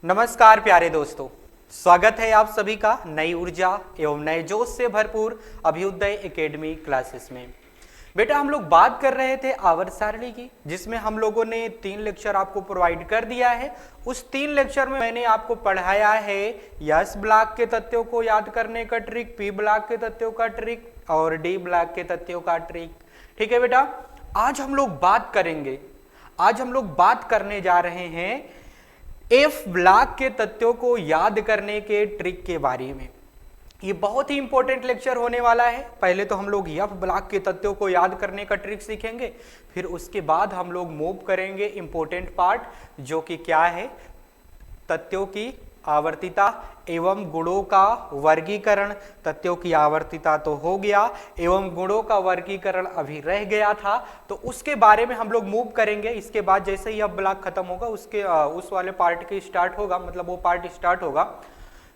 नमस्कार प्यारे दोस्तों, स्वागत है आप सभी का नई ऊर्जा एवं नए जोश से भरपूर अभ्युदय एकेडमी क्लासेस में। बेटा हम लोग बात कर रहे थे आवर्त सारणी की, जिसमें हम लोगों ने 3 लेक्चर आपको प्रोवाइड कर दिया है। उस 3 लेक्चर में मैंने आपको पढ़ाया है एस ब्लॉक के तथ्यों को याद करने का ट्रिक, पी ब्लॉक के तथ्यों का ट्रिक और डी ब्लॉक के तथ्यों का ट्रिक। ठीक है बेटा, आज हम लोग बात करने जा रहे हैं एफ ब्लॉक के तथ्यों को याद करने के ट्रिक के बारे में। ये बहुत ही इंपॉर्टेंट लेक्चर होने वाला है। पहले तो हम लोग एफ ब्लॉक के तथ्यों को याद करने का ट्रिक सीखेंगे, फिर उसके बाद हम लोग मूव करेंगे इंपॉर्टेंट पार्ट, जो कि क्या है, तथ्यों की आवर्तिता एवं गुणों का वर्गीकरण। तथ्यों की आवर्तिता तो हो गया, एवं गुणों का वर्गीकरण अभी रह गया था, तो उसके बारे में हम लोग मूव करेंगे। इसके बाद जैसे ही अब ब्लॉक खत्म होगा उस वाले पार्ट की स्टार्ट होगा, मतलब वो पार्ट स्टार्ट होगा।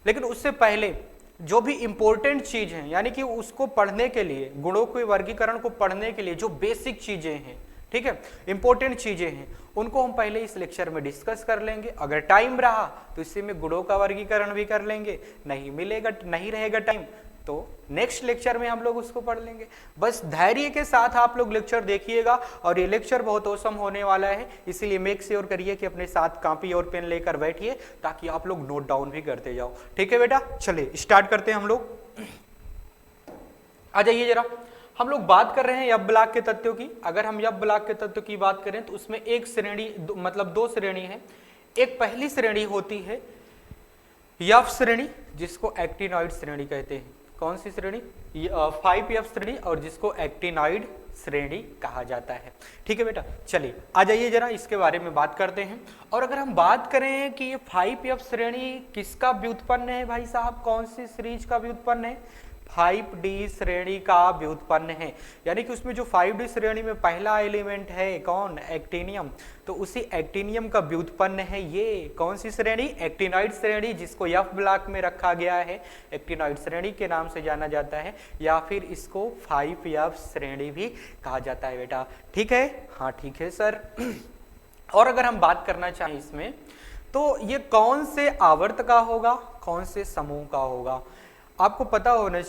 लेकिन उससे पहले जो भी इंपॉर्टेंट चीज है, यानी कि उसको पढ़ने के लिए, गुणों के वर्गीकरण को पढ़ने के लिए जो बेसिक चीजें हैं, ठीक है, इंपॉर्टेंट चीजें हैं, उनको हम पहले इस लेक्चर में डिस्कस कर लेंगे। अगर टाइम रहा तो इसी में गुणों का वर्गीकरण भी कर लेंगे, नहीं रहेगा टाइम तो नेक्स्ट लेक्चर में हम लोग उसको पढ़ लेंगे। बस धैर्य के साथ आप लोग लेक्चर देखिएगा, और ये लेक्चर बहुत औसम होने वाला है, इसीलिए मेक श्योर करिए कि अपने साथ कॉपी और पेन लेकर बैठिए, ताकि आप लोग नोट डाउन भी करते जाओ। ठीक है बेटा, चलिए स्टार्ट करते हैं हम लोग। आ जाइए जरा, हम लोग बात कर रहे हैं एफ ब्लॉक के तथ्यों की। अगर हम एफ ब्लॉक के तथ्यों की बात करें तो उसमें एक श्रेणी मतलब 2 श्रेणी है। एक पहली श्रेणी होती है एफ श्रेणी, जिसको एक्टिनॉइड श्रेणी कहते हैं। कौन सी श्रेणी? 5F श्रेणी, और जिसको एक्टिनॉइड श्रेणी कहा जाता है। ठीक है बेटा, चलिए आ जाइए जरा इसके बारे में बात करते हैं। और अगर हम बात करें कि ये 5F श्रेणी किसका व्युत्पन्न है भाई साहब, कौन सी सीरीज का व्युत्पन्न है? 5D श्रेणी का व्युत्पन्न है। यानी कि उसमें जो 5D श्रेणी में पहला एलिमेंट है कौन? एक्टिनियम। तो उसी एक्टिनियम का व्युत्पन्न है ये कौन सी श्रेणी? एक्टिनॉइड श्रेणी, जिसको एफ ब्लॉक में रखा गया है, एक्टिनॉइड श्रेणी के नाम से जाना जाता है, या फिर इसको 5F श्रेणी भी कहा जाता है बेटा। ठीक है, हाँ ठीक है सर। और अगर हम बात करना चाहें इसमें, तो ये कौन से आवर्त का होगा, कौन से समूह का होगा? आपको पता होना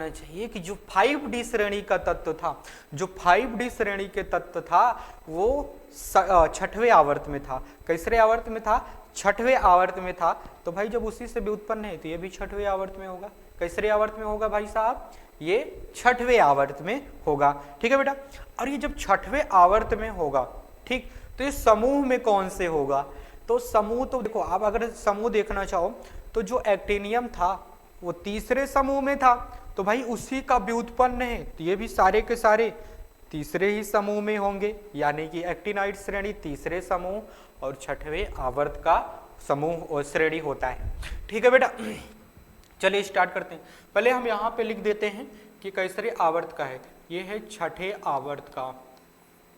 चाहिए कि जो 5D श्रेणी का तत्व था, जो 5D श्रेणी के तत्व था, वो 6वें आवर्त में था। कैसरे आवर्त में था? 6वें आवर्त में था। तो भाई जब उसी से व्युत्पन्न है तो ये भी 6वें आवर्त में होगा। कैसरे आवर्त में होगा भाई साहब? ये 6वें आवर्त में होगा। ठीक है बेटा, और ये जब 6वें आवर्त में होगा, ठीक, तो ये समूह में कौन से होगा? तो समूह तो देखो, आप अगर समूह देखना चाहो तो जो एक्टिनियम था वो तीसरे समूह में था, तो भाई उसी का व्युत्पन्न है, तो ये भी सारे के सारे तीसरे ही समूह में होंगे। यानी कि एक्टिनॉइड श्रेणी तीसरे समूह और 6वें आवर्त का समूह और श्रेणी होता है। ठीक है बेटा, चलिए स्टार्ट करते हैं। पहले हम यहाँ पे लिख देते हैं कि कैसरे आवर्त का है। ये है 6ठे आवर्त का।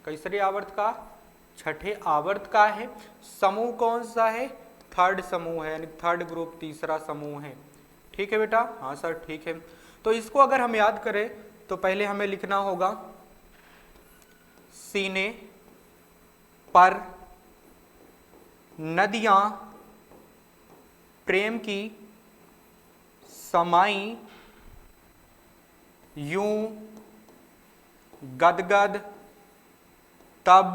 कैसरे आवर्त का? 6ठे आवर्त का है। समूह कौन सा है? थर्ड समूह है, यानी थर्ड ग्रुप, तीसरा समूह है। ठीक है बेटा, हाँ सर ठीक है। तो इसको अगर हम याद करें तो पहले हमें लिखना होगा सीने पर नदियां प्रेम की समाई यूं गदगद तब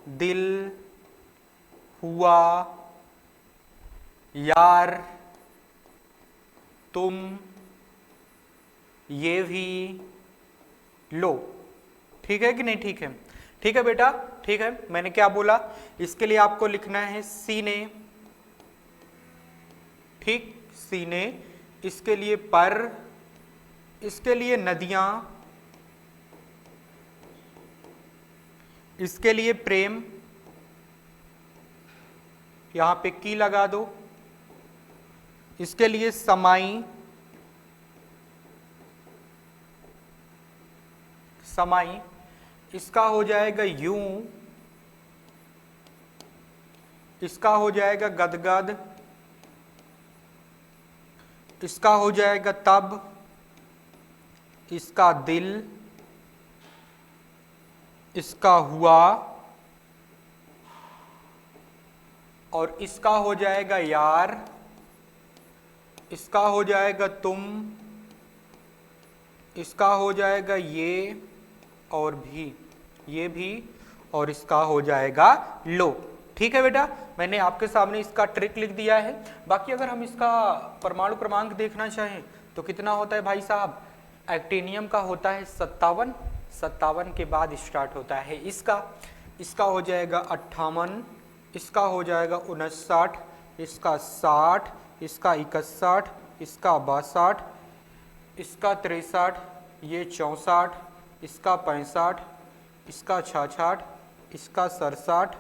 दिल हुआ यार तुम ये भी लो। ठीक है कि नहीं? ठीक है, ठीक है बेटा, ठीक है। मैंने क्या बोला? इसके लिए आपको लिखना है सीने, ठीक, सीने, इसके लिए पर, इसके लिए नदियां, इसके लिए प्रेम, यहां पे की लगा दो, इसके लिए समाई, समाई, इसका हो जाएगा यूं, इसका हो जाएगा गदगद, इसका हो जाएगा तब, इसका दिल, इसका हुआ, और इसका हो जाएगा यार, इसका हो जाएगा तुम, इसका हो जाएगा ये और भी, ये भी, और इसका हो जाएगा लो। ठीक है बेटा, मैंने आपके सामने इसका ट्रिक लिख दिया है। बाकी अगर हम इसका परमाणु क्रमांक देखना चाहें तो कितना होता है भाई साहब, एक्टिनियम का होता है 57, 57 के बाद स्टार्ट होता है इसका, इसका हो जाएगा 58, इसका हो जाएगा 59, इसका 60, इसका 61, इसका 62, इसका 63, ये 64, इसका 65, इसका 66, इसका 67,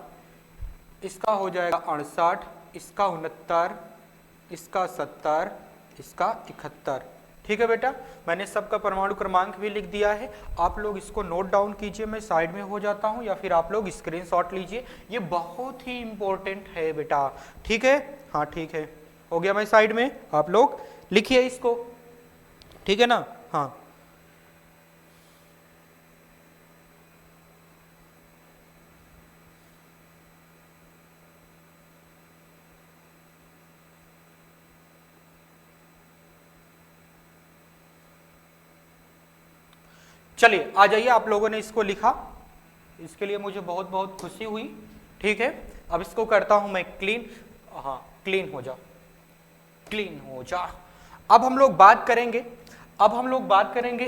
इसका हो जाएगा 68, इसका 69, इसका 70, इसका 71। ठीक है बेटा, मैंने सबका परमाणु क्रमांक भी लिख दिया है, आप लोग इसको नोट डाउन कीजिए, मैं साइड में हो जाता हूं, या फिर आप लोग स्क्रीनशॉट लीजिए, ये बहुत ही इंपॉर्टेंट है बेटा। ठीक है, हाँ ठीक है, हो गया, मैं साइड में, आप लोग लिखिए इसको, ठीक है ना। हाँ चलिए आ जाइए, आप लोगों ने इसको लिखा, इसके लिए मुझे बहुत बहुत खुशी हुई। ठीक है, अब इसको करता हूं मैं क्लीन, हाँ क्लीन हो जा, क्लीन हो जा। अब हम लोग बात करेंगे, अब हम लोग बात करेंगे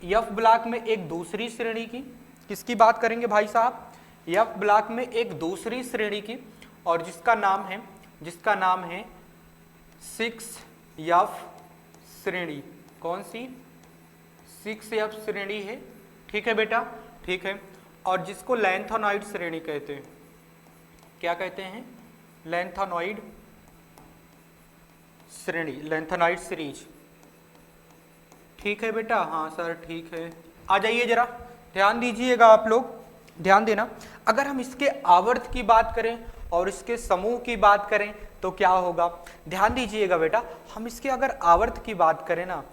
एफ ब्लॉक में एक दूसरी श्रेणी की, किसकी बात करेंगे भाई साहब, एफ ब्लॉक में एक दूसरी श्रेणी की, और जिसका नाम है, जिसका नाम है 6F श्रेणी। कौन सी, 6F श्रेणी है। ठीक है बेटा, ठीक है, और जिसको लैंथेनॉइड श्रेणी कहते हैं, क्या कहते हैं, लैंथेनॉइड श्रेणी, लैंथेनॉइड सीरीज। ठीक है बेटा, हाँ सर ठीक है, आ जाइए जरा, ध्यान दीजिएगा आप लोग, ध्यान देना। अगर हम इसके आवर्त की बात करें और इसके समूह की बात करें तो क्या होगा, ध्यान दीजिएगा बेटा, हम इसके अगर आवर्त की बात करें ना,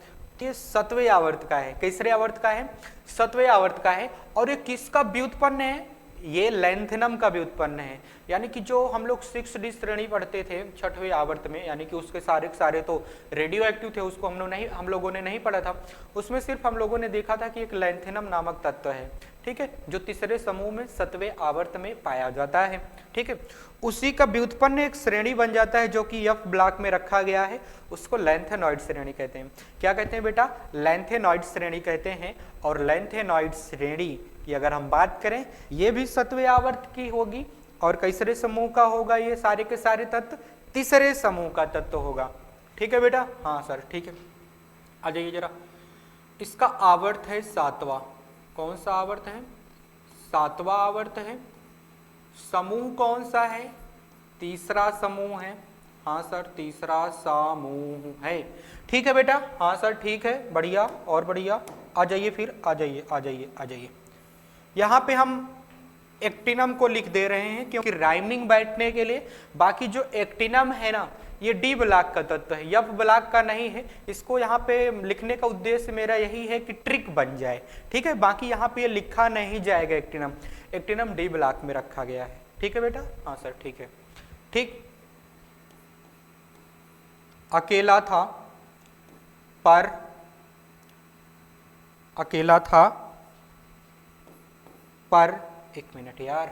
ये 7वें आवर्त का है, किसरे आवर्त का है, 7वें आवर्त का है, और ये किसका व्युत्पन्न है, ये लैंथेनम का व्युत्पन्न है। यानी कि जो हम लोग 6D श्रेणी पढ़ते थे 6वें आवर्त में, यानी कि उसके सारे सारे तो रेडियो एक्टिव थे, उसको हम लोगों ने नहीं पढ़ा था, उसमें सिर्फ हम लोगों ने देखा था कि एक लैंथेनम नामक तत्व है, ठीक है, जो तीसरे समूह में 7वें आवर्त में पाया जाता है। ठीक है, उसी का व्युत्पन्न एक श्रेणी बन जाता है जो कि एफ ब्लॉक में रखा गया है, उसको लैंथेनॉइड श्रेणी कहते हैं। क्या कहते हैं बेटा, लैंथेनॉइड श्रेणी कहते हैं। और लैंथेनॉइड श्रेणी की अगर हम बात करें, ये भी 7वें आवर्त की होगी, और किसरे समूह का होगा, ये सारे के सारे तत्व तीसरे समूह का तत्व होगा। ठीक है बेटा, हाँ सर ठीक है, आ जाइए जरा, इसका आवर्त है 7वां, कौन सा आवर्त है, 7वां आवर्त है। समूह कौन सा है, तीसरा समूह है, हाँ सर तीसरा समूह है। ठीक है बेटा, हाँ सर ठीक है, बढ़िया और बढ़िया, आ जाइए फिर, आ जाइए आ जाइए आ जाइए। यहाँ पे हम एक्टिनम को लिख दे रहे हैं क्योंकि राइमिंग बैठने के लिए। बाकी जो एक्टिनम है ना, ये डी ब्लॉक का तत्व है, एफ ब्लॉक का नहीं है। इसको यहाँ पे लिखने का उद्देश्य मेरा यही है कि ट्रिक बन जाए, ठीक है। बाकी यहाँ पे ये लिखा नहीं जाएगा एक्टिनम, एक्टिनम डी ब्लॉक में रखा गया है। ठीक है बेटा, हाँ सर ठीक है, ठीक। अकेला था पर, अकेला था पर, एक मिनट यार,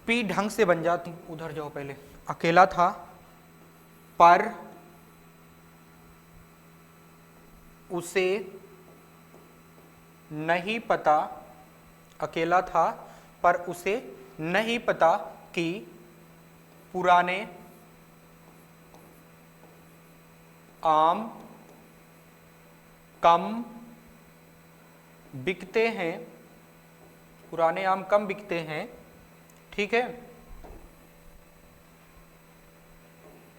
पी ढंग से बन जाती, उधर जाओ पहले। अकेला था पर उसे नहीं पता, अकेला था पर उसे नहीं पता कि पुराने आम कम बिकते हैं, पुराने आम कम बिकते हैं। ठीक है,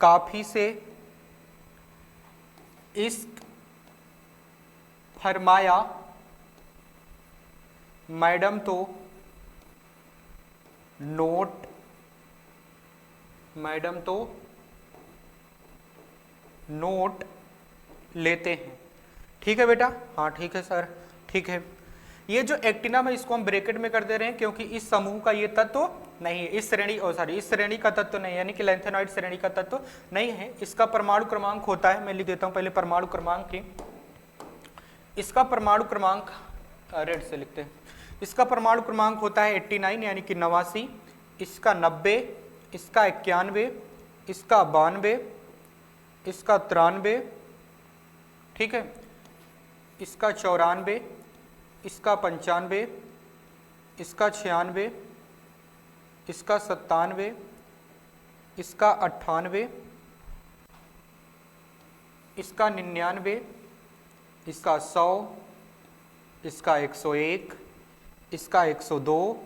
काफी से इश्क फरमाया, मैडम तो नोट, मैडम तो नोट लेते हैं। ठीक है बेटा, हाँ ठीक है सर ठीक है। ये जो एक्टिनम है इसको हम ब्रैकेट में कर दे रहे हैं क्योंकि इस समूह का ये तत्व नहीं है, इस श्रेणी का तत्व नहीं है, यानी कि लैंथेनॉइड श्रेणी का तत्व नहीं है। इसका परमाणु क्रमांक होता है, मैं लिख देता हूं पहले परमाणु क्रमांक की। इसका परमाणु क्रमांक रेड से लिखते हैं। इसका परमाणु क्रमांक होता है 89 यानी कि 89, इसका 90, इसका 91, इसका 92, इसका 93, ठीक है, इसका 94, इसका 95, इसका 96, इसका 97, इसका 98, इसका 99, इसका 100, इसका 101, इसका 102,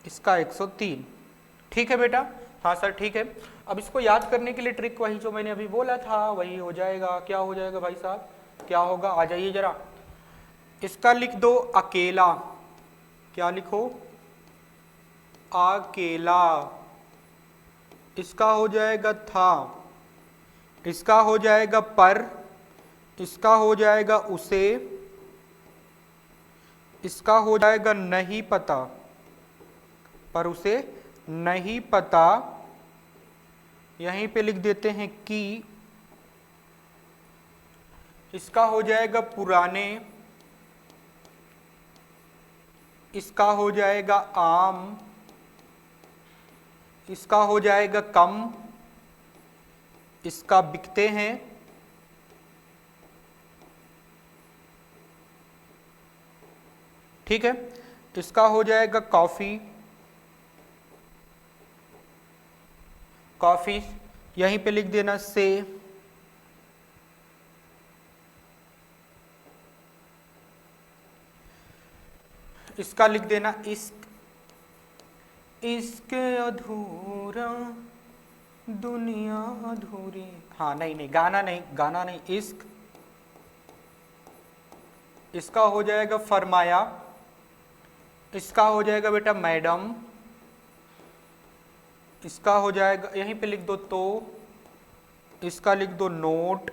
इसका 103। ठीक है बेटा? हाँ सर ठीक है। अब इसको याद करने के लिए ट्रिक वही जो मैंने अभी बोला था वही हो जाएगा। क्या हो जाएगा भाई साहब, क्या होगा? आ जाइए जरा। इसका लिख दो अकेला। क्या लिखो? अकेला। इसका हो जाएगा था, इसका हो जाएगा पर, इसका हो जाएगा उसे, इसका हो जाएगा नहीं पता, पर उसे नहीं पता। यहीं पे लिख देते हैं कि। इसका हो जाएगा पुराने, इसका हो जाएगा आम, इसका हो जाएगा कम, इसका बिकते हैं, ठीक है। इसका हो जाएगा कॉफी, कॉफी यहीं पे लिख देना से। इसका लिख देना इश्क, इश्क अधूरा दुनिया अधूरी। हाँ नहीं नहीं, गाना नहीं, गाना नहीं, इश्क। इसका हो जाएगा फरमाया, इसका हो जाएगा बेटा मैडम, इसका हो जाएगा यहीं पे लिख दो तो, इसका लिख दो नोट,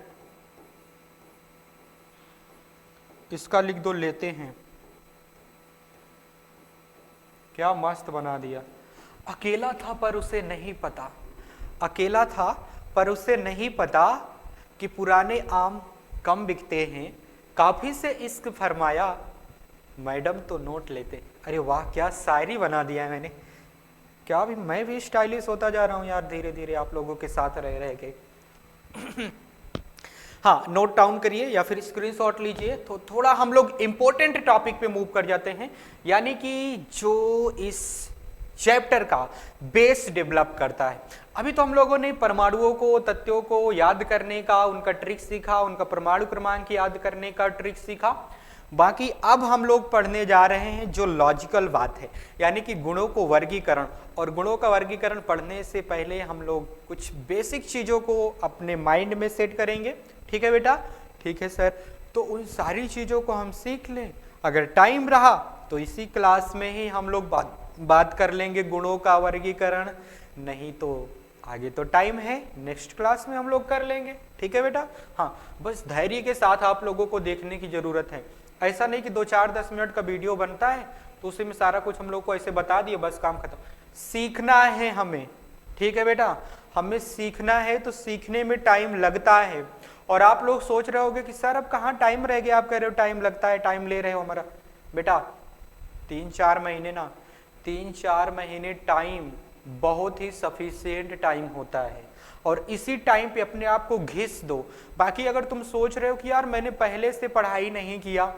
इसका लिख दो लेते हैं। क्या मस्त बना दिया। अकेला था पर उसे नहीं पता, अकेला था पर उसे नहीं पता कि पुराने आम कम बिकते हैं, काफी से इश्क फरमाया, मैडम तो नोट लेते। अरे वाह, क्या शायरी बना दिया है मैंने। क्या भी मैं भी स्टाइलिश होता जा रहा हूँ यार धीरे धीरे आप लोगों के साथ रह रह के। हाँ, नोट डाउन करिए या फिर स्क्रीनशॉट लीजिए। तो थोड़ा हम लोग इंपॉर्टेंट टॉपिक पे मूव कर जाते हैं, यानी कि जो इस चैप्टर का बेस डेवलप करता है। अभी तो हम लोगों ने परमाणुओं को, तत्वों को याद करने का उनका ट्रिक सीखा, उनका परमाणु क्रमांक याद करने का ट्रिक सीखा। बाकी अब हम लोग पढ़ने जा रहे हैं जो लॉजिकल बात है, यानी कि गुणों को वर्गीकरण। और गुणों का वर्गीकरण पढ़ने से पहले हम लोग कुछ बेसिक चीज़ों को अपने माइंड में सेट करेंगे। ठीक है बेटा? ठीक है सर। तो उन सारी चीज़ों को हम सीख लें, अगर टाइम रहा तो इसी क्लास में ही हम लोग बात कर लेंगे गुणों का वर्गीकरण, नहीं तो आगे तो टाइम है, नेक्स्ट क्लास में हम लोग कर लेंगे। ठीक है बेटा? हाँ, बस धैर्य के साथ आप लोगों को देखने की जरूरत है। ऐसा नहीं कि 2-4-10 मिनट का वीडियो बनता है तो उसी में सारा कुछ हम लोग को ऐसे बता दिए बस काम खत्म। सीखना है हमें, ठीक है बेटा? हमें सीखना है तो सीखने में टाइम लगता है। और आप लोग सोच रहे होंगे कि सर अब कहाँ टाइम रह गया, आप कह रहे हो टाइम लगता है, टाइम ले रहे हो हमारा। बेटा 3-4 महीने ना, 3-4 महीने टाइम बहुत ही सफिशिएंट टाइम होता है, और इसी टाइम पे अपने आप को घिस दो। बाकी अगर तुम सोच रहे हो कि यार मैंने पहले से पढ़ाई नहीं किया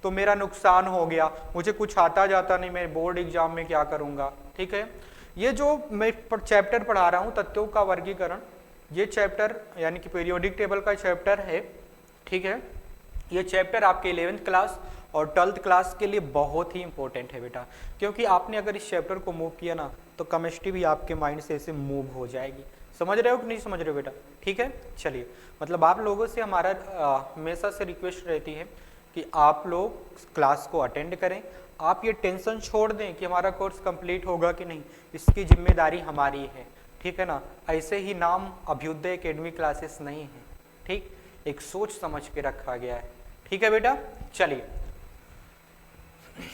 तो मेरा नुकसान हो गया, मुझे कुछ आता जाता नहीं, मैं बोर्ड एग्जाम में क्या करूंगा, ठीक है? ये जो मैं चैप्टर पढ़ा रहा हूँ तत्वों का वर्गीकरण, ये चैप्टर यानी कि पीरियोडिक टेबल का चैप्टर है, ठीक है? ये चैप्टर आपके 11th क्लास और 12th क्लास के लिए बहुत ही इंपॉर्टेंट है बेटा, क्योंकि आपने अगर इस चैप्टर को मूव किया ना तो केमिस्ट्री भी आपके माइंड से ऐसे मूव हो जाएगी। समझ रहे हो कि नहीं समझ रहे हो बेटा? ठीक है, चलिए। मतलब आप लोगों से हमारा हमेशा से रिक्वेस्ट रहती है कि आप लोग क्लास को अटेंड करें। आप ये टेंशन छोड़ दें कि हमारा कोर्स कंप्लीट होगा कि नहीं, इसकी जिम्मेदारी हमारी है, ठीक है ना? ऐसे ही नाम अभ्युदय एकेडमी क्लासेस नहीं है, ठीक? एक सोच समझ के रखा गया है, ठीक है बेटा? चलिए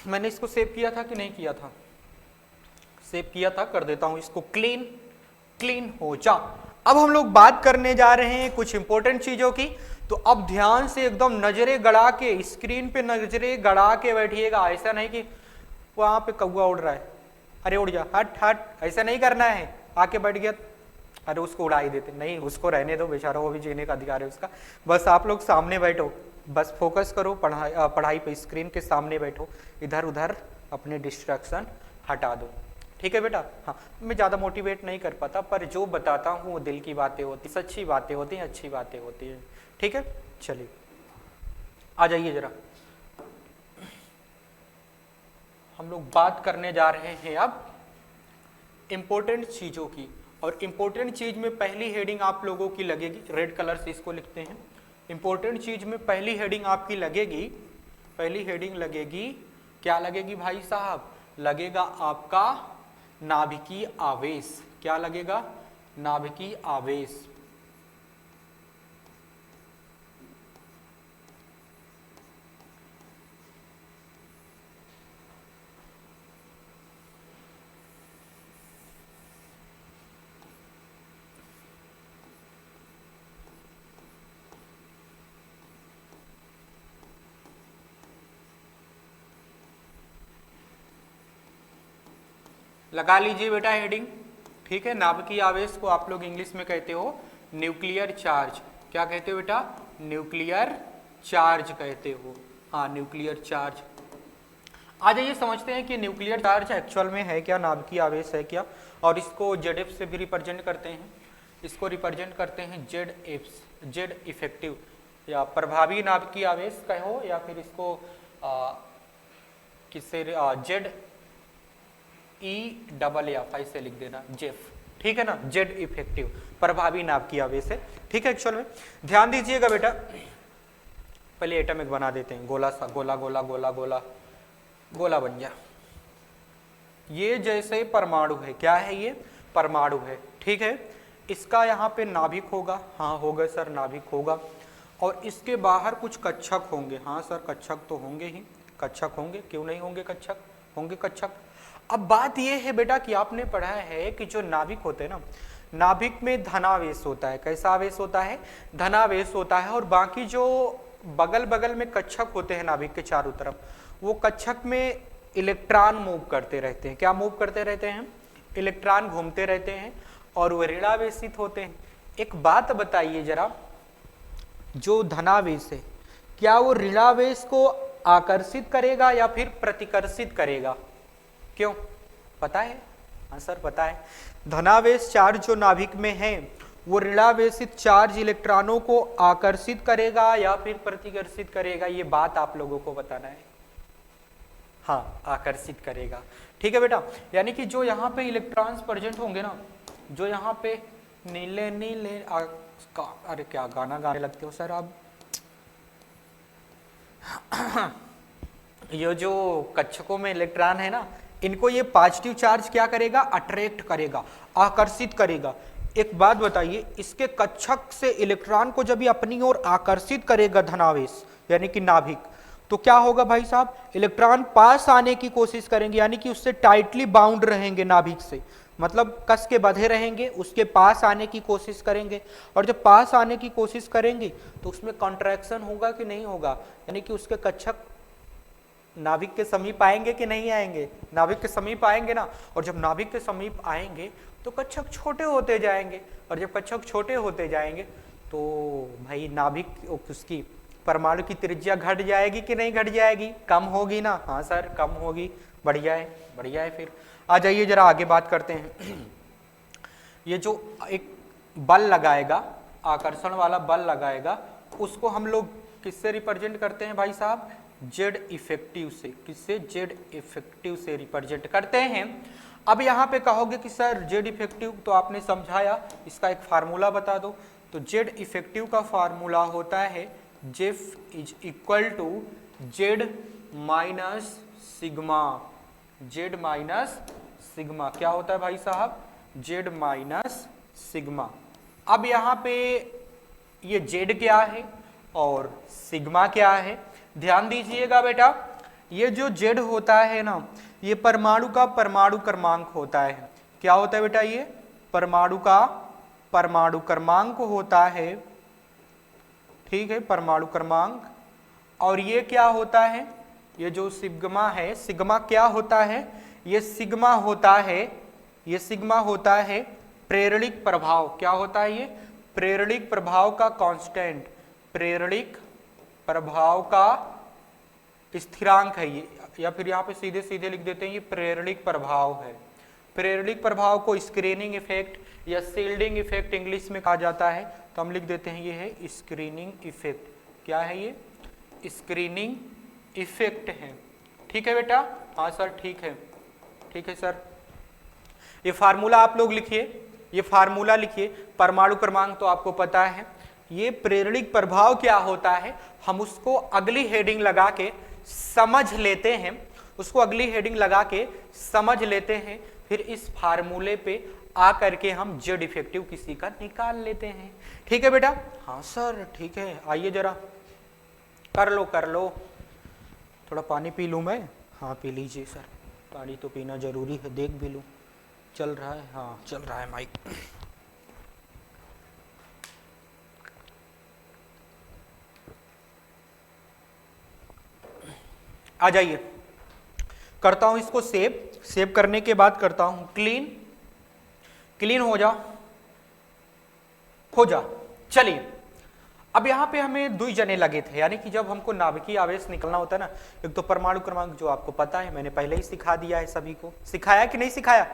मैंने इसको सेव किया था कि नहीं किया था? सेव किया था, कर देता हूं इसको क्लीन। क्लीन हो जा। अब हम लोग बात करने जा रहे हैं कुछ इंपॉर्टेंट चीजों की, तो अब ध्यान से एकदम नजरें गड़ा के, स्क्रीन पे नजरें गड़ा के बैठिएगा। ऐसा नहीं कि वहां पे कौवा उड़ रहा है, अरे उड़ जा, हट हट, ऐसा नहीं करना है। आके बैठ गया, अरे उसको उड़ा ही देते, नहीं उसको रहने दो बेचारा, वो भी जीने का अधिकार है उसका। बस आप लोग सामने बैठो, बस फोकस करो पढ़ाई पे, स्क्रीन के सामने बैठो, इधर उधर अपने डिस्ट्रैक्शन हटा दो, ठीक है बेटा? हाँ, मैं ज़्यादा मोटिवेट नहीं कर पाता, पर जो बताता हूँ वो दिल की बातें होती, सच्ची बातें होती हैं, अच्छी बातें होती हैं, ठीक है? चलिए आ जाइए जरा, हम लोग बात करने जा रहे हैं अब इम्पोर्टेंट चीज़ों की। और इम्पोर्टेंट चीज़ में पहली हेडिंग आप लोगों की लगेगी, रेड कलर से इसको लिखते हैं। इम्पोर्टेंट चीज़ में पहली हेडिंग आपकी लगेगी, पहली हेडिंग लगेगी, क्या लगेगी भाई साहब? लगेगा आपका नाभिकीय आवेश। क्या लगेगा? नाभिकीय आवेश। लगा लीजिए बेटा हेडिंग, ठीक है? नाभिकीय आवेश को आप लोग इंग्लिश में कहते हो न्यूक्लियर चार्ज। क्या कहते हो बेटा? न्यूक्लियर चार्ज कहते हो, हाँ न्यूक्लियर चार्ज। आ जाइए समझते हैं कि न्यूक्लियर चार्ज एक्चुअल में है क्या, नाभिकीय आवेश है क्या, और इसको जेड से भी रिप्रेजेंट करते हैं। इसको रिप्रेजेंट करते हैं जेड इफेक्टिव, या प्रभावी नाभिकीय आवेश कहो, या फिर इसको किससे जेड EFF ऐसे लिख देना, जेफ, ठीक है ना? जेड इफेक्टिव, प्रभावी नाभिकीय आवेश है, ठीक है? एक्चुअल में ध्यान दीजिएगा बेटा, पहले एटम एक बना देते हैं, गोला सा, गोला गोला गोला गोला गोला बन गया। ये जैसे परमाणु है, क्या है ये? परमाणु है, ठीक है? इसका यहाँ पे नाभिक होगा, हाँ होगा सर, नाभिक होगा, और इसके बाहर कुछ कक्षक होंगे, हाँ सर कक्षक तो होंगे ही, कक्षक होंगे, क्यों नहीं होंगे कक्षक? होंगे कक्षक। अब बात यह है बेटा कि आपने पढ़ा है कि जो नाभिक होते हैं ना, नाभिक में धनावेश होता है। कैसा आवेश होता है? धनावेश होता है। और बाकी जो बगल बगल में कक्षक होते हैं नाभिक के चारों तरफ, वो कक्षक में इलेक्ट्रॉन मूव करते रहते हैं। क्या मूव करते रहते हैं? इलेक्ट्रॉन घूमते रहते हैं और वो ऋणावेशित होते हैं। एक बात बताइए जरा, जो धनावेश है क्या वो ऋणावेश को आकर्षित करेगा या फिर प्रतिकर्षित करेगा? क्यों पता है? हाँ सर पता है। धनावेश चार्ज जो नाभिक में है वो ऋणावेशित चार्ज इलेक्ट्रॉनों को आकर्षित करेगा या फिर प्रतिकर्षित करेगा, ये बात आप लोगों को बताना है। हाँ आकर्षित करेगा, ठीक है बेटा? यानी कि जो यहाँ पे इलेक्ट्रॉन्स प्रेजेंट होंगे ना, जो यहाँ पे नीले नीले अरे क्या गाना गाने लगते हो सर आप? ये जो कक्षकों में इलेक्ट्रॉन है ना, इनको ये पॉजिटिव चार्ज क्या करेगा? अट्रैक्ट करेगा, आकर्षित करेगा। एक बात बताइए, इसके कक्षक से इलेक्ट्रॉन को जब ये अपनी ओर आकर्षित करेगा धनावेश यानी कि नाभिक, तो क्या होगा भाई साहब? इलेक्ट्रॉन पास आने की कोशिश करेंगे, यानी कि उससे टाइटली बाउंड रहेंगे नाभिक से, मतलब कस के बंधे रहेंगे, उसके पास आने की कोशिश करेंगे। और जब पास आने की कोशिश करेंगे तो उसमें कॉन्ट्रैक्शन होगा कि नहीं होगा? यानी कि उसके कक्षक नाभिक के समीप आएंगे कि नहीं आएंगे? नाभिक के समीप आएंगे ना, और जब नाभिक के समीप आएंगे तो कक्षक छोटे होते जाएंगे, और जब कक्षक छोटे होते जाएंगे तो भाई नाभिक उसकी परमाणु की त्रिज्या घट जाएगी कि नहीं घट जाएगी? कम होगी ना? हाँ सर कम होगी। बढ़िया है, बढ़िया है। फिर आ जाइए जरा आगे बात करते हैं। ये जो एक बल लगाएगा, आकर्षण वाला बल लगाएगा, उसको हम लोग किससे रिप्रेजेंट करते हैं भाई साहब? जेड इफेक्टिव से। किससे? जेड इफेक्टिव से रिप्रेजेंट करते हैं। अब यहाँ पे कहोगे कि सर जेड इफेक्टिव तो आपने समझाया, इसका एक फार्मूला बता दो। तो जेड इफेक्टिव का फार्मूला होता है जेफ is equal to Z minus sigma. Z minus sigma क्या होता है भाई साहब? Z minus sigma. अब यहाँ पे ये जेड क्या है और सिग्मा क्या है? ध्यान दीजिएगा बेटा, ये जो Z होता है ना, ये परमाणु का परमाणु क्रमांक होता है। क्या होता है बेटा? ये परमाणु का परमाणु क्रमांक होता है, ठीक है, परमाणु क्रमांक। और ये क्या होता है? ये जो सिग्मा है, सिग्मा क्या होता है? ये सिग्मा होता है, ये सिग्मा होता है प्रेरणिक प्रभाव। क्या होता है? ये प्रेरणिक प्रभाव का कांस्टेंट, प्रेरणिक प्रभाव का स्थिरांक है ये, या फिर यहाँ पे सीधे सीधे लिख देते हैं ये प्रेरणिक प्रभाव है। प्रेरणिक प्रभाव को स्क्रीनिंग इफेक्ट या शील्डिंग इफेक्ट इंग्लिश में कहा जाता है, तो हम लिख देते हैं ये है स्क्रीनिंग इफेक्ट। क्या है ये? स्क्रीनिंग इफेक्ट है। ठीक है बेटा? हाँ सर, ठीक है, ठीक है सर। ये फार्मूला आप लोग लिखिए, ये फार्मूला लिखिए। परमाणु क्रमांक तो आपको पता है। ये प्रेरणिक प्रभाव क्या होता है, हम उसको अगली हेडिंग लगा के समझ लेते हैं, उसको अगली हेडिंग लगा के समझ लेते हैं, फिर इस फार्मूले पे आ करके हम जेड इफेक्टिव किसी का निकाल लेते हैं। ठीक है बेटा? हाँ सर, ठीक है। आइए जरा कर लो, कर लो। थोड़ा पानी पी लूँ मैं? हाँ पी लीजिए सर, पानी तो पीना जरूरी है। देख भी लूँ चल रहा है? हाँ चल रहा है माइक। आ जाइए, करता हूं इसको सेव। सेव करने के बाद करता हूं क्लीन। क्लीन हो जा, हो जा। चलिए, अब यहां पे हमें 2 जने लगे थे, यानी कि जब हमको नाभिकीय आवेश निकलना होता है ना, एक तो परमाणु क्रमांक जो आपको पता है, मैंने पहले ही सिखा दिया है सभी को। सिखाया कि नहीं सिखाया?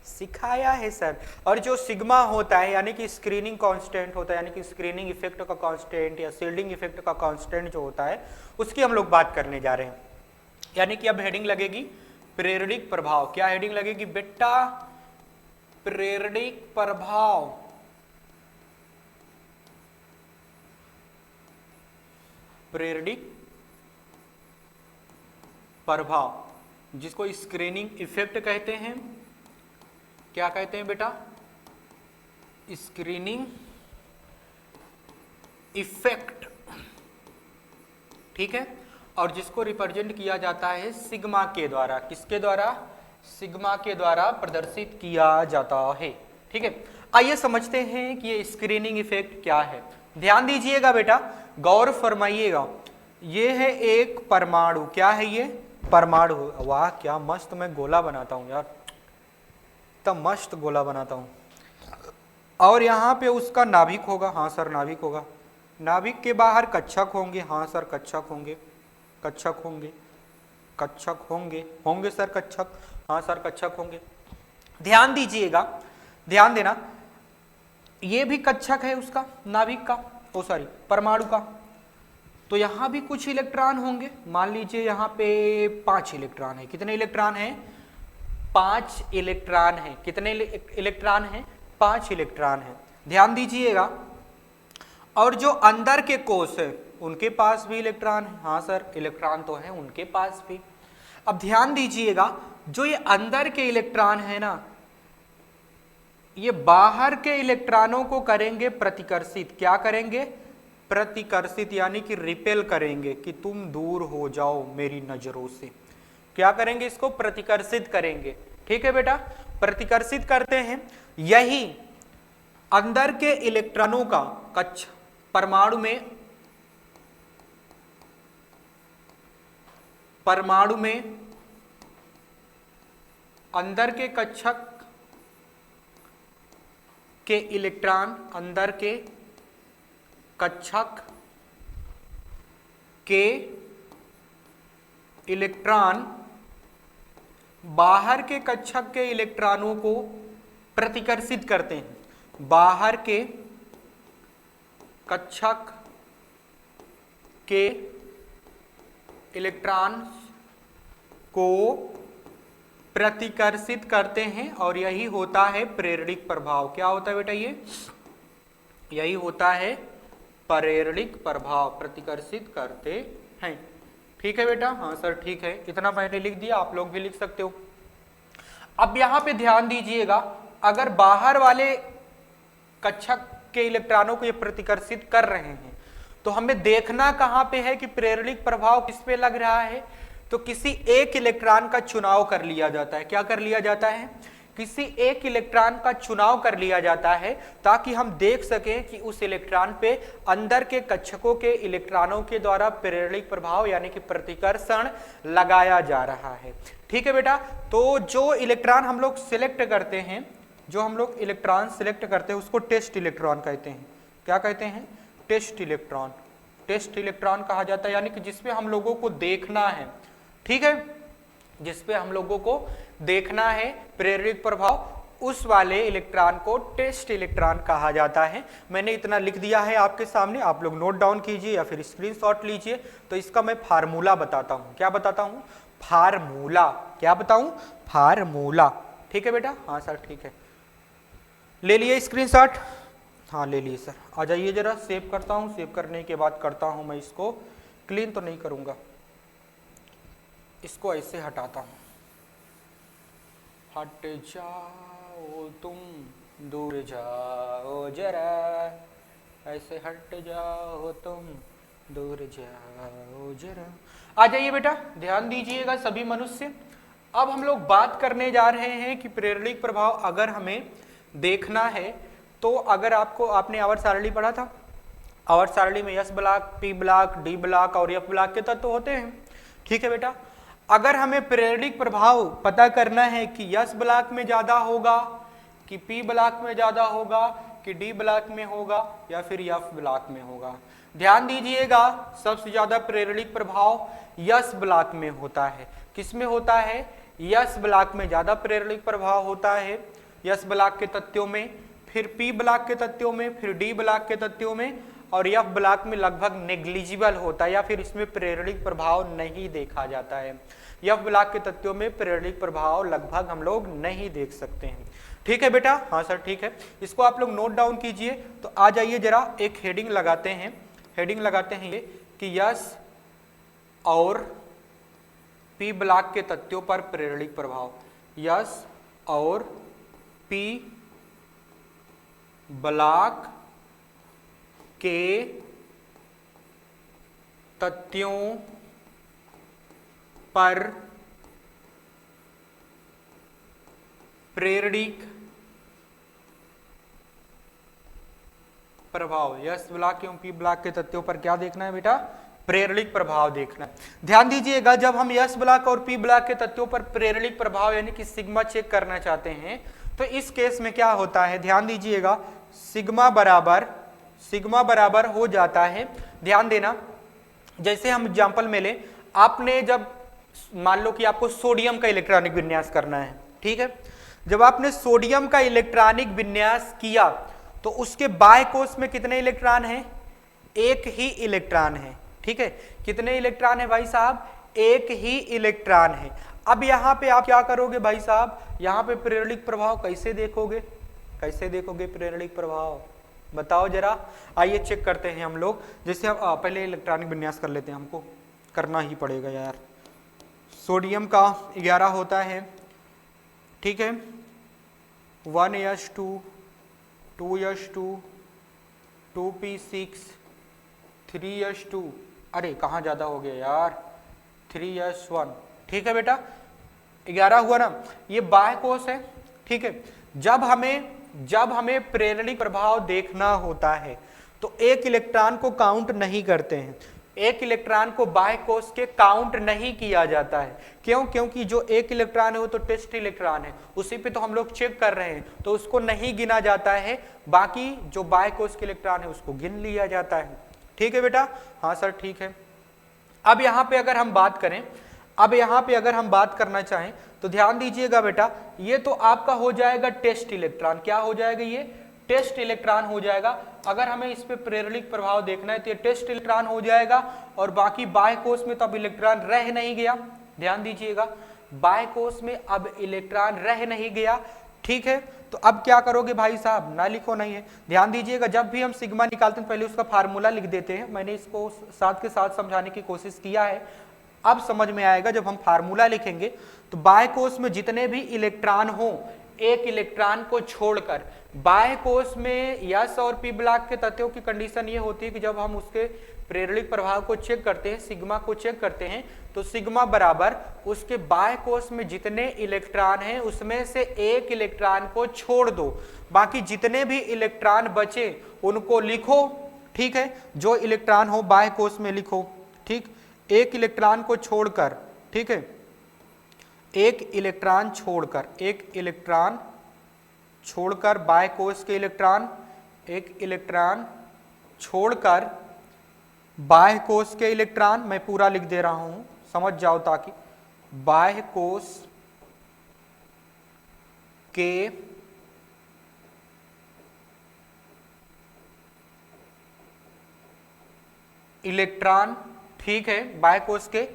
सिखाया है सर। और जो सिग्मा होता है, यानी कि स्क्रीनिंग कांस्टेंट होता है, यानी कि स्क्रीनिंग इफेक्ट का कांस्टेंट या शील्डिंग इफेक्ट का कांस्टेंट जो होता है, उसकी हम लोग बात करने जा रहे हैं। यानी कि अब हेडिंग लगेगी प्रेरणिक प्रभाव। क्या हेडिंग लगेगी बेटा? प्रेरणिक प्रभाव। प्रेरणिक प्रभाव, जिसको स्क्रीनिंग इफेक्ट कहते हैं। क्या कहते हैं बेटा? Screening effect. ठीक है? और जिसको रिप्रेजेंट किया जाता है सिग्मा के द्वारा। किसके द्वारा? सिग्मा के द्वारा प्रदर्शित किया जाता है। ठीक है, आइए समझते हैं कि ये स्क्रीनिंग इफेक्ट क्या है। ध्यान दीजिएगा बेटा, गौर फरमाइएगा। ये है एक परमाणु। क्या है ये? परमाणु। वाह क्या मस्त मैं गोला बनाता हूं यार, तब मस्त गोला बनाता हूं। और यहाँ पे उसका नाभिक होगा। हाँ सर नाभिक होगा। नाभिक के बाहर कक्षक होंगे। हाँ सर कक्षक होंगे, कक्षक होंगे, कक्षक होंगे, होंगे सर कक्षक। हाँ सर कक्षक होंगे। ध्यान दीजिएगा, ध्यान देना, ये भी कक्षक है उसका, नाभिक का, ओ सॉरी परमाणु का। तो यहां भी कुछ इलेक्ट्रॉन होंगे। मान लीजिए यहाँ पे 5 इलेक्ट्रॉन है। कितने इलेक्ट्रॉन है? 5 इलेक्ट्रॉन है। कितने इलेक्ट्रॉन है? 5 इलेक्ट्रॉन है। ध्यान दीजिएगा। और जो अंदर के कोष है उनके पास भी इलेक्ट्रॉन है। हाँ सर इलेक्ट्रॉन तो है उनके पास भी। अब ध्यान दीजिएगा, जो ये अंदर के इलेक्ट्रॉन है ना, ये बाहर के इलेक्ट्रॉनों को करेंगे प्रतिकर्षित। क्या करेंगे? प्रतिकर्षित, यानी कि रिपेल करेंगे कि तुम दूर हो जाओ मेरी नजरों से। क्या करेंगे? इसको प्रतिकर्षित करेंगे। ठीक है बेटा? प्रतिकर्षित करते हैं। यही अंदर के इलेक्ट्रॉनों का कक्ष परमाणु में, परमाणु में अंदर के कक्षक के इलेक्ट्रॉन, अंदर के कक्षक के इलेक्ट्रॉन बाहर के कक्षक के इलेक्ट्रॉनों को प्रतिकर्षित करते हैं। बाहर के कक्षक के इलेक्ट्रॉन को प्रतिकर्षित करते हैं, और यही होता है प्रेरणिक प्रभाव। क्या होता है बेटा? ये यही होता है प्रेरणिक प्रभाव, प्रतिकर्षित करते हैं। ठीक है बेटा? हाँ सर ठीक है, इतना मैंने लिख दिया, आप लोग भी लिख सकते हो। अब यहां पे ध्यान दीजिएगा, अगर बाहर वाले कक्षक के इलेक्ट्रॉनों को ये प्रतिकर्षित कर रहे हैं, तो हमें देखना कहां पे है कि प्रेरणिक प्रभाव किस पे लग रहा है? तो किसी एक इलेक्ट्रॉन का चुनाव कर लिया जाता है। क्या कर लिया जाता है? किसी एक इलेक्ट्रॉन का चुनाव कर लिया जाता है ताकि हम देख सकें कि उस इलेक्ट्रॉन पे अंदर के कक्षकों के इलेक्ट्रॉनों के द्वारा प्रेरणिक प्रभाव यानी कि प्रतिकर्षण लगाया जा रहा है। ठीक है बेटा, तो जो इलेक्ट्रॉन हम लोग सिलेक्ट करते हैं, जो हम लोग इलेक्ट्रॉन सिलेक्ट करते हैं उसको टेस्ट इलेक्ट्रॉन कहते हैं। क्या कहते हैं? Test electron. टेस्ट इलेक्ट्रॉन कहा जाता है, यानी कि जिसपे हम लोगों को देखना है। ठीक है, जिसपे हम लोगों को देखना है प्रेरित प्रभाव, उस वाले इलेक्ट्रॉन को टेस्ट इलेक्ट्रॉन कहा जाता है। मैंने इतना लिख दिया है आपके सामने, आप लोग नोट डाउन कीजिए या फिर स्क्रीनशॉट लीजिए। तो इसका मैं फार्मूला बताता हूं। क्या बताता हूं? फार्मूला। क्या बताऊं? फार्मूला। ठीक है बेटा? हाँ सर ठीक है, ले लिए स्क्रीनशॉट? हाँ ले लिए सर। आ जाइए जरा, सेव करता हूँ। सेव करने के बाद करता हूँ मैं इसको क्लीन, तो नहीं करूँगा, इसको ऐसे हटाता हूँ। हट जाओ तुम, दूर जाओ जरा, ऐसे हट जाओ तुम, दूर जाओ जरा। आ जाइए बेटा, ध्यान दीजिएगा सभी मनुष्य। अब हम लोग बात करने जा रहे हैं कि प्रेरणिक प्रभाव अगर हमें देखना है तो अगर आपने आवर्त सारणी पढ़ा था, आवर्त सारणी में S block, P block, D block और एफ ब्लॉक के तत्व होते हैं। ठीक है बेटा, अगर हमें प्रेरणिक प्रभाव पता करना है कि एस ब्लॉक में ज्यादा होगा कि पी ब्लॉक में ज्यादा होगा कि डी ब्लॉक में होगा या फिर एफ ब्लॉक में होगा, ध्यान दीजिएगा सबसे ज्यादा प्रेरणिक प्रभाव एस ब्लॉक में होता है। किसमें होता है? एस ब्लॉक में ज्यादा प्रेरणिक प्रभाव होता है, एस ब्लॉक के तत्वों में, फिर पी ब्लॉक के तत्वों में, फिर डी ब्लॉक के तत्वों में, और एफ ब्लॉक में लगभग नेग्लिजिबल होता है या फिर इसमें प्रेरणिक प्रभाव नहीं देखा जाता है। एफ ब्लॉक के तत्वों में प्रेरणिक प्रभाव लगभग हम लोग नहीं देख सकते हैं। ठीक है बेटा? हाँ सर ठीक है, इसको आप लोग नोट डाउन कीजिए। तो आ जाइए जरा एक हेडिंग लगाते हैं। हेडिंग लगाते हैं ये कि एस और पी ब्लॉक के तत्वों पर प्रेरणिक प्रभाव, एस और पी ब्लॉक के तत्वों पर प्रेरणिक प्रभाव, एस ब्लॉक एवं पी ब्लॉक के तत्वों पर क्या देखना है बेटा? प्रेरणिक प्रभाव देखना है। ध्यान दीजिएगा, जब हम एस ब्लॉक और पी ब्लॉक के तत्वों पर प्रेरणिक प्रभाव यानी कि सिग्मा चेक करना चाहते हैं तो इस केस में क्या होता है? ध्यान दीजिएगा, सिग्मा बराबर हो जाता है। ध्यान देना, जैसे हम एग्जांपल में ले, आपने जब मान लो कि आपको सोडियम का इलेक्ट्रॉनिक विन्यास करना है। ठीक है, जब आपने सोडियम का इलेक्ट्रॉनिक विन्यास किया तो उसके बाह्य कोश में कितने इलेक्ट्रॉन हैं? एक ही इलेक्ट्रॉन है। ठीक है, कितने इलेक्ट्रॉन है भाई साहब? एक ही इलेक्ट्रॉन है। अब यहां पे आप क्या करोगे भाई साहब? यहां पे प्रेरणिक प्रभाव कैसे देखोगे? कैसे देखोगे प्रेरणिक प्रभाव? बताओ जरा। आइए चेक करते हैं हम लोग। जैसे हम पहले इलेक्ट्रॉनिक विन्यास कर लेते हैं, हमको करना ही पड़ेगा यार। सोडियम का 11 होता है। ठीक है, 1s2, 2s2, 2p6, 3s2, अरे कहाँ ज्यादा हो गया यार, 3s1। ठीक है बेटा, 11 हुआ ना, ये बाह्य कोश है। ठीक है, जब हमें प्रेरणिक प्रभाव देखना होता है तो एक इलेक्ट्रॉन को काउंट नहीं करते हैं, एक इलेक्ट्रॉन को बाह्य कोश के काउंट नहीं किया जाता है। क्यों? क्योंकि जो एक इलेक्ट्रॉन है वो तो टेस्ट इलेक्ट्रॉन है, उसी पे तो हम लोग चेक कर रहे हैं, तो उसको नहीं गिना जाता है। बाकी जो बाह्य कोश के इलेक्ट्रॉन है उसको गिन लिया जाता है। ठीक है बेटा? हाँ सर ठीक है। अब यहाँ पे अगर हम बात करें, अब यहाँ पे अगर हम बात करना चाहें तो ध्यान दीजिएगा बेटा, ये तो आपका हो जाएगा टेस्ट इलेक्ट्रॉन। क्या हो जाएगा? ये टेस्ट इलेक्ट्रॉन हो जाएगा। अगर हमें इस पे प्रेरणिक प्रभाव देखना है तो ये टेस्ट इलेक्ट्रॉन हो जाएगा, और बाकी बाह्य कोश में तो अब इलेक्ट्रॉन रह नहीं गया। ध्यान दीजिएगा, बाह्य कोश में अब इलेक्ट्रॉन रह नहीं गया। ठीक है, तो अब क्या करोगे भाई साहब? ना लिखो नहीं है। ध्यान दीजिएगा, जब भी हम सिग्मा निकालते हैं पहले उसका फार्मूला लिख देते हैं। मैंने इसको साथ के साथ समझाने की कोशिश किया है, अब समझ में आएगा। जब हम फार्मूला लिखेंगे तो बाह्य कोश में जितने भी इलेक्ट्रॉन हो, एक इलेक्ट्रॉन को छोड़कर, बाह्य कोश में एस और पी ब्लॉक के तत्वों की कंडीशन ये होती है कि जब हम उसके प्रेरणिक प्रभाव को चेक करते हैं, सिग्मा को चेक करते हैं, तो सिग्मा बराबर उसके बाह्य कोश में जितने इलेक्ट्रॉन हैं उसमें से एक इलेक्ट्रॉन को छोड़ दो, बाकी जितने भी इलेक्ट्रॉन बचे उनको लिखो। ठीक है, जो इलेक्ट्रॉन हो बाह्य कोश में लिखो। ठीक, एक इलेक्ट्रॉन को छोड़कर, ठीक है, एक इलेक्ट्रॉन छोड़कर बाह्य कोश के इलेक्ट्रॉन, एक इलेक्ट्रॉन छोड़कर बाह्य कोश के इलेक्ट्रॉन, मैं पूरा लिख दे रहा हूं समझ जाओ, ताकि बाह्य कोश के इलेक्ट्रॉन, ठीक है, बाह्य कोश के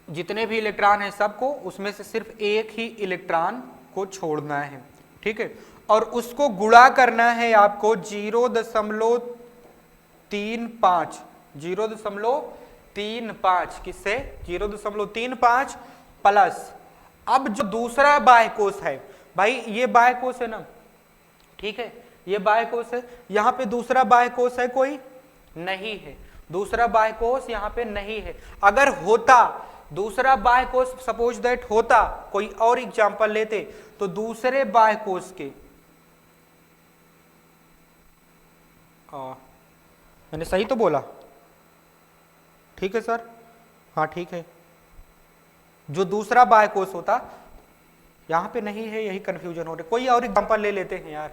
जितने भी इलेक्ट्रॉन हैं सबको, उसमें से सिर्फ एक ही इलेक्ट्रॉन को छोड़ना है। ठीक है, और उसको गुणा करना है आपको 0.35, 0.35 किससे, 0.35 प्लस, अब जो दूसरा बाह्य कोश है, भाई ये बाह्य कोश है ना, ठीक है, ये बाह्य कोश है, यहां पे दूसरा बाह्य कोश है कोई नहीं है, दूसरा बाह्य कोश यहां पे नहीं है। अगर होता दूसरा बाह्य कोश, सपोज दैट होता, कोई और एग्जांपल लेते, तो दूसरे बाह्य कोश के, मैंने सही तो बोला, ठीक है सर, हाँ ठीक है, जो दूसरा बाह्य कोश होता, यहां पे नहीं है, यही कंफ्यूजन हो रहा है। कोई और एग्जांपल ले लेते हैं यार,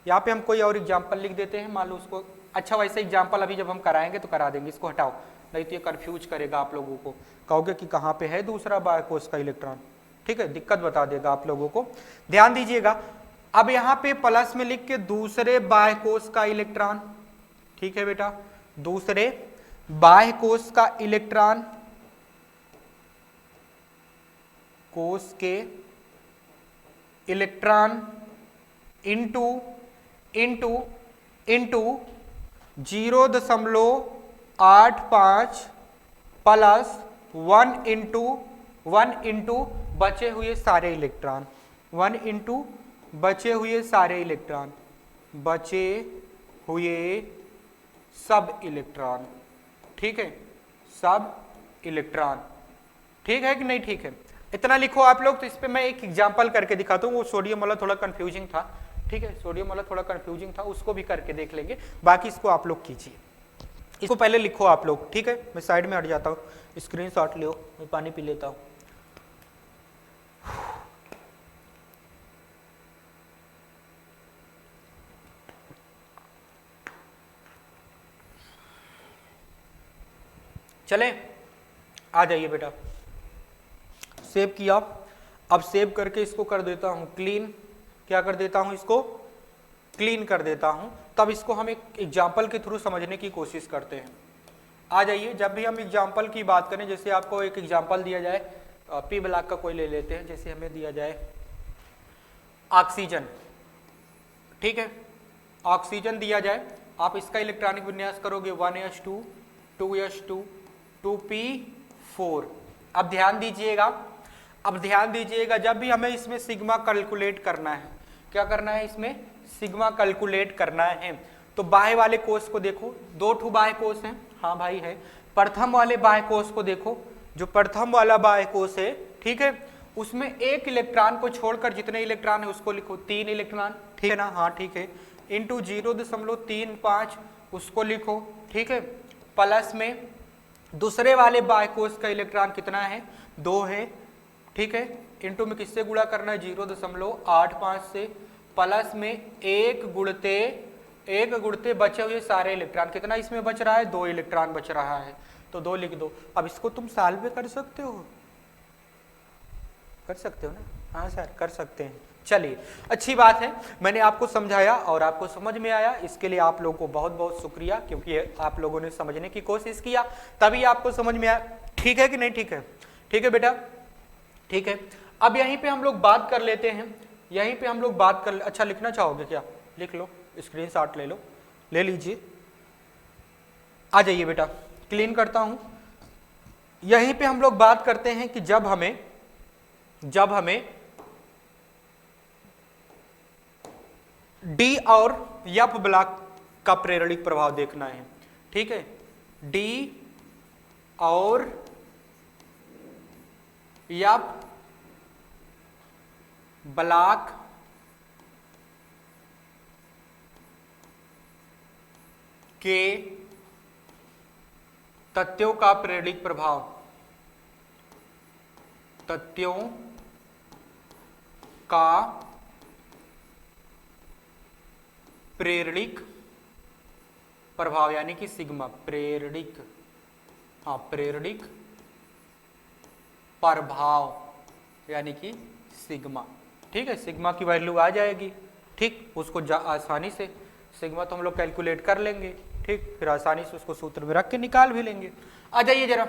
यहाँ पे हम कोई और एग्जांपल लिख देते हैं, मान लो उसको, अच्छा वैसे एग्जांपल अभी जब हम कराएंगे तो करा देंगे, इसको हटाओ, नहीं तो ये कंफ्यूज करेगा आप लोगों को, कहोगे कि कहाँ पे है दूसरा बाह्य कोश का इलेक्ट्रॉन, ठीक है, दिक्कत बता देगा आप लोगों को। ध्यान दीजिएगा, अब यहाँ पे प्लस में लिख के दूसरे बाह्य कोश का इलेक्ट्रॉन, ठीक है बेटा, दूसरे बाह्य कोश का इलेक्ट्रॉन, कोश के इलेक्ट्रॉन इंटू 0.85 प्लस 1 इंटू बचे हुए सारे इलेक्ट्रॉन, 1 इंटू बचे हुए सारे इलेक्ट्रॉन, बचे हुए सब इलेक्ट्रॉन, ठीक है, सब इलेक्ट्रॉन, ठीक है कि नहीं, ठीक है, इतना लिखो आप लोग। तो इस पे मैं एक एग्जांपल करके दिखाता हूँ, वो सोडियम वाला थोड़ा कंफ्यूजिंग था, ठीक है, सोडियम वाला थोड़ा कंफ्यूजिंग था, उसको भी करके देख लेंगे, बाकी इसको आप लोग कीजिए, इसको पहले लिखो आप लोग, ठीक है, मैं साइड में हट जाता हूँ, स्क्रीनशॉट लो, मैं पानी पी लेता हूँ। चले, आ जाइए बेटा, सेव किया, अब सेव करके इसको कर देता हूं क्लीन, क्या कर देता हूं, इसको क्लीन कर देता हूं, तब इसको हम एक एग्जाम्पल के थ्रू समझने की कोशिश करते हैं। आ जाइए, जब भी हम एग्जाम्पल की बात करें, जैसे आपको एक एग्जाम्पल दिया जाए, पी ब्लॉक का कोई ले लेते हैं, जैसे हमें दिया जाए ऑक्सीजन, ठीक है, ऑक्सीजन दिया जाए, आप इसका इलेक्ट्रॉनिक विन्यास करोगे 1s2 2s2 2p4। अब ध्यान दीजिएगा, जब भी हमें इसमें सिग्मा कैलकुलेट करना है, क्या करना है, इसमें सिग्मा कैलकुलेट करना है, तो बाह्य वाले कोश को देखो, 2 ठो बाह्य कोश हैं, हाँ भाई है, प्रथम वाले बाह्य कोश को देखो, जो प्रथम वाला बाह्य कोश है, ठीक है, उसमें एक इलेक्ट्रॉन को छोड़कर जितने इलेक्ट्रॉन है उसको लिखो, 3 इलेक्ट्रॉन, ठीक है ना, हाँ ठीक है, इंटू 0.35 उसको लिखो, ठीक है, प्लस में दूसरे वाले बाह्य कोश का इलेक्ट्रॉन कितना है, 2 है, ठीक है, इंटू में किससे गुणा करना है, 0.85 से, प्लस में एक गुणते बचे हुए सारे इलेक्ट्रॉन, कितना इसमें बच रहा है, 2 इलेक्ट्रॉन बच रहा है, तो 2 लिख दो। अब इसको तुम सॉल्व कर सकते हो ना, हाँ सर कर सकते हैं। चलिए, अच्छी बात है, मैंने आपको समझाया और आपको समझ में आया, इसके लिए आप लोगों को बहुत बहुत शुक्रिया, क्योंकि आप लोगों ने समझने की कोशिश किया, तभी आपको समझ में आया, ठीक है कि नहीं, ठीक है, ठीक है बेटा, ठीक है। अब यहीं पे हम लोग बात कर लेते हैं, यहीं पे हम लोग बात कर, अच्छा लिखना चाहोगे क्या, लिख लो, स्क्रीनशॉट ले लो, ले लीजिए, आ जाइए बेटा, क्लीन करता हूं। यहीं पे हम लोग बात करते हैं कि जब हमें डी और एफ ब्लॉक का प्रेरणिक प्रभाव देखना है, ठीक है। डी और एफ ब्लॉक के तत्वों का प्रेरणिक प्रभाव, तत्वों का प्रेरणिक प्रभाव यानी कि सिग्मा, प्रेरणिक, हाँ प्रेरणिक प्रभाव यानी कि सिग्मा, ठीक है। सिग्मा की वैल्यू आ जाएगी, ठीक, उसको आसानी से सिग्मा तो हम लोग कैलकुलेट कर लेंगे, ठीक, फिर आसानी से उसको सूत्र में रख के निकाल भी लेंगे। आ जाइए जरा,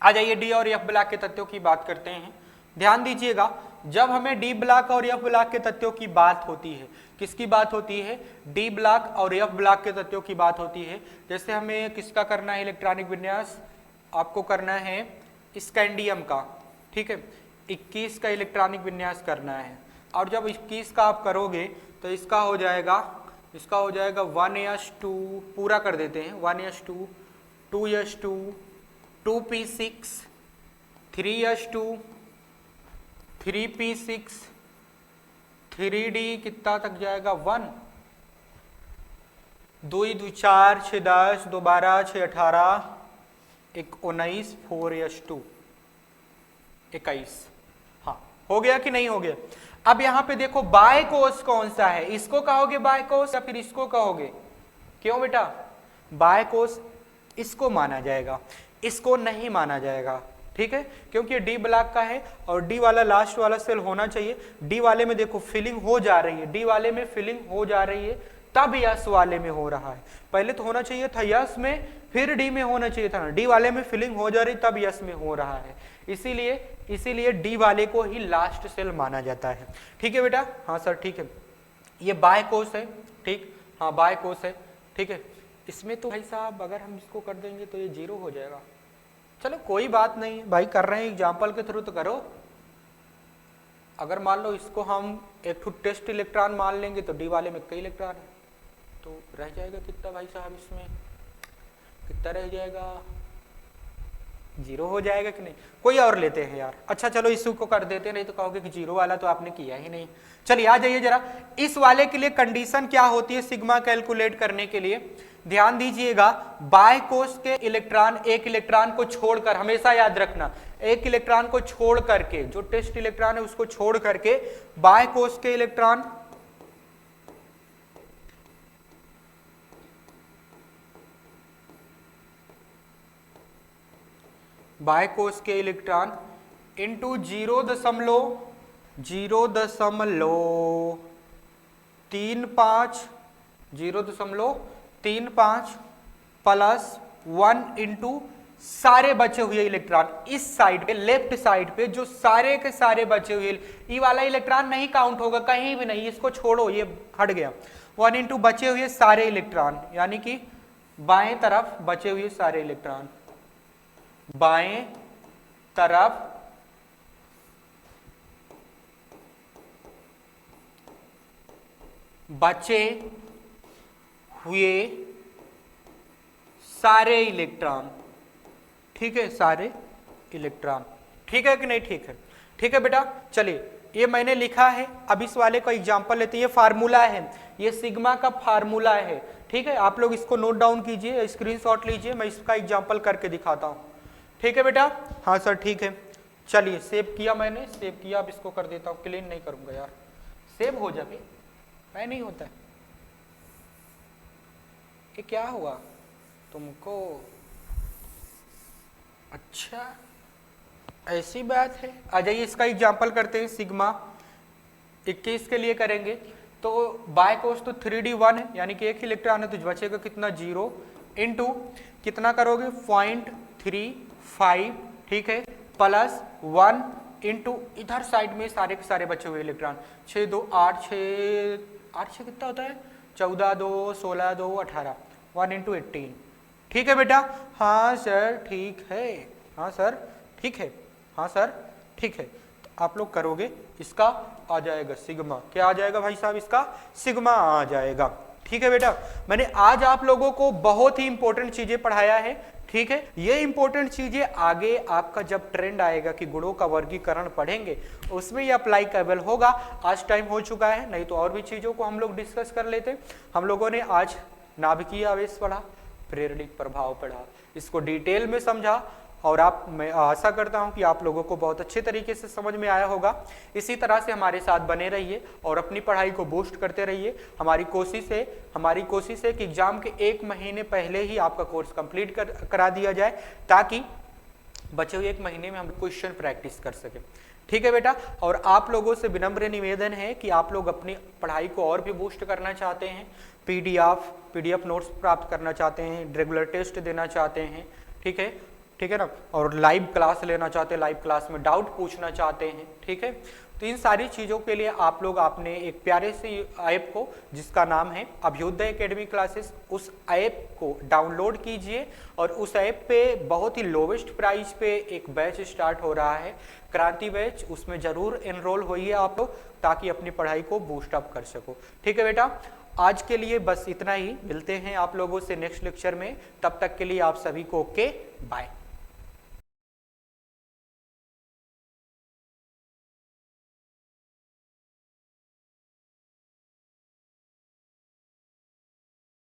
आ जाइए डी और एफ ब्लॉक के तत्वों की बात करते हैं। ध्यान दीजिएगा, जब हमें डी ब्लॉक और एफ ब्लॉक के तत्वों की बात होती है, किसकी बात होती है, डी ब्लॉक और एफ ब्लॉक के तत्वों की बात होती है। जैसे हमें किसका करना है इलेक्ट्रॉनिक विन्यास, आपको करना है स्कैंडियम का, ठीक है, 21 का इलेक्ट्रॉनिक विन्यास करना है। और जब 21 का आप करोगे तो इसका हो जाएगा 1s2, पूरा कर देते हैं, 1s2, 2s2, 2p6, 3s2, 3p6, 3d कितना तक जाएगा 1, 2 2 4 6 10, 2 12 6 18, 1 19, 4s2 21। हाँ, हो गया कि नहीं हो गया। अब यहां पे देखो बाय कोस कौन सा है, इसको कहोगे बाय कोस या फिर इसको कहोगे, क्यों बेटा, बाय कोस इसको माना जाएगा, इसको नहीं माना जाएगा, ठीक है, क्योंकि डी ब्लॉक का है और डी वाला लास्ट वाला सेल होना चाहिए। डी वाले में देखो फिलिंग हो जा रही है, डी वाले में फिलिंग हो जा रही है, तब यस वाले में हो रहा है। पहले तो होना चाहिए था यस में, फिर डी में होना चाहिए था, डी वाले में फिलिंग हो जा रही तब यस में हो रहा है, इसीलिए डी वाले को ही लास्ट सेल माना जाता है, ठीक है बेटा। हाँ सर ठीक है, ये बाय कोस है, ठीक, हाँ बाय कोस है, ठीक है। इसमें तो भाई साहब अगर हम इसको कर देंगे तो ये 0 हो जाएगा, चलो कोई बात नहीं भाई, कर रहे हैं एग्जाम्पल के थ्रू तो करो। अगर मान लो इसको हम एक टेस्ट इलेक्ट्रॉन मान लेंगे तो डी वाले में कई इलेक्ट्रॉन है, तो रह जाएगा कितना भाई साहब, इसमें कितना रह जाएगा, 0 हो जाएगा कि नहीं। कोई और लेते हैं यार, अच्छा चलो इस को कर देते, नहीं तो कहोगे कि 0 वाला तो आपने किया ही नहीं। चलिए आ जाइए जरा, इस वाले के लिए कंडीशन क्या होती है सिग्मा कैलकुलेट करने के लिए, ध्यान दीजिएगा। बाय कोस के इलेक्ट्रॉन, एक इलेक्ट्रॉन को छोड़कर, हमेशा याद रखना, एक इलेक्ट्रॉन को छोड़ करके, जो टेस्ट इलेक्ट्रॉन है उसको छोड़ करके बाय कोस के इलेक्ट्रॉन बाय कोस के इलेक्ट्रॉन इंटू 0.35 प्लस 1 इंटू सारे बचे हुए इलेक्ट्रॉन, इस साइड पे लेफ्ट साइड पे जो सारे के सारे बचे हुए, ये वाला इलेक्ट्रॉन नहीं काउंट होगा कहीं भी नहीं, इसको छोड़ो ये हट गया। 1 इंटू बचे हुए सारे इलेक्ट्रॉन, यानी कि बाएं तरफ बचे हुए सारे इलेक्ट्रॉन, बाएं तरफ बचे हुए सारे इलेक्ट्रॉन, ठीक है, सारे इलेक्ट्रॉन, ठीक है कि नहीं, ठीक है, ठीक है बेटा। चलिए ये मैंने लिखा है, अब इस वाले का एग्जांपल लेते हैं, ये फार्मूला है, ये सिग्मा का फार्मूला है, ठीक है, आप लोग इसको नोट डाउन कीजिए, स्क्रीनशॉट लीजिए, मैं इसका एग्जांपल करके दिखाता हूं, ठीक है बेटा। हाँ सर ठीक है, चलिए सेव किया मैंने, सेव किया, अब इसको कर देता हूँ, क्लीन नहीं करूंगा यार, सेव हो जाए, मैं नहीं होता है, ये क्या हुआ तुमको, अच्छा ऐसी बात है। आ जाइए इसका एग्जांपल करते हैं, सिग्मा 21 के लिए करेंगे तो बाय कोस तो 3d1 है, यानी कि एक इलेक्ट्रॉन है तो बचेगा कितना 0 इंटू कितना करोगे 0.35, ठीक है, प्लस 1 इंटू इधर साइड में सारे के सारे बचे हुए इलेक्ट्रॉन, 6 2 8 6 कितना होता है, 14 2 16 2 18, 1 इंटू 18, ठीक है बेटा। हाँ सर ठीक है, हाँ सर ठीक है, हाँ सर ठीक है, तो आप लोग करोगे, इसका आ जाएगा सिग्मा, क्या आ जाएगा भाई साहब, इसका सिग्मा आ जाएगा, ठीक है बेटा, मैंने आज आप लोगों को बहुत ही इंपॉर्टेंट चीजें पढ़ाया है। ठीक है, ये इंपॉर्टेंट चीजें आगे आपका जब ट्रेंड आएगा कि गुणों का वर्गीकरण पढ़ेंगे उसमें ये अप्लाईकेबल होगा। आज टाइम हो चुका है, नहीं तो और भी चीजों को हम लोग डिस्कस कर लेते। हम लोगों ने आज नाभिकीय आवेश पढ़ा, प्रेरणिक प्रभाव पढ़ा, इसको डिटेल में समझा और मैं आशा करता हूं कि आप लोगों को बहुत अच्छे तरीके से समझ में आया होगा। इसी तरह से हमारे साथ बने रहिए और अपनी पढ़ाई को बूस्ट करते रहिए। हमारी कोशिश है कि एग्जाम के 1 महीने पहले ही आपका कोर्स कंप्लीट करा दिया जाए, ताकि बचे हुए 1 महीने में हम क्वेश्चन प्रैक्टिस कर सकें। ठीक है बेटा, और आप लोगों से विनम्र निवेदन है कि आप लोग अपनी पढ़ाई को और भी बूस्ट करना चाहते हैं, पीडीएफ नोट्स प्राप्त करना चाहते हैं, रेगुलर टेस्ट देना चाहते हैं, ठीक है ना, और लाइव क्लास लेना चाहते हैं, लाइव क्लास में डाउट पूछना चाहते हैं। ठीक है, तो इन सारी चीज़ों के लिए आप लोग आपने एक प्यारे से ऐप को जिसका नाम है अभ्युदय एकेडमी क्लासेस, उस ऐप को डाउनलोड कीजिए और उस ऐप पे बहुत ही लोवेस्ट प्राइस पे एक बैच स्टार्ट हो रहा है, क्रांति बैच, उसमें जरूर एनरोल होइए आप लोग, ताकि अपनी पढ़ाई को बूस्ट अप कर सको। ठीक है बेटा, आज के लिए बस इतना ही, मिलते हैं आप लोगों से नेक्स्ट लेक्चर में, तब तक के लिए आप सभी को ओके बाय।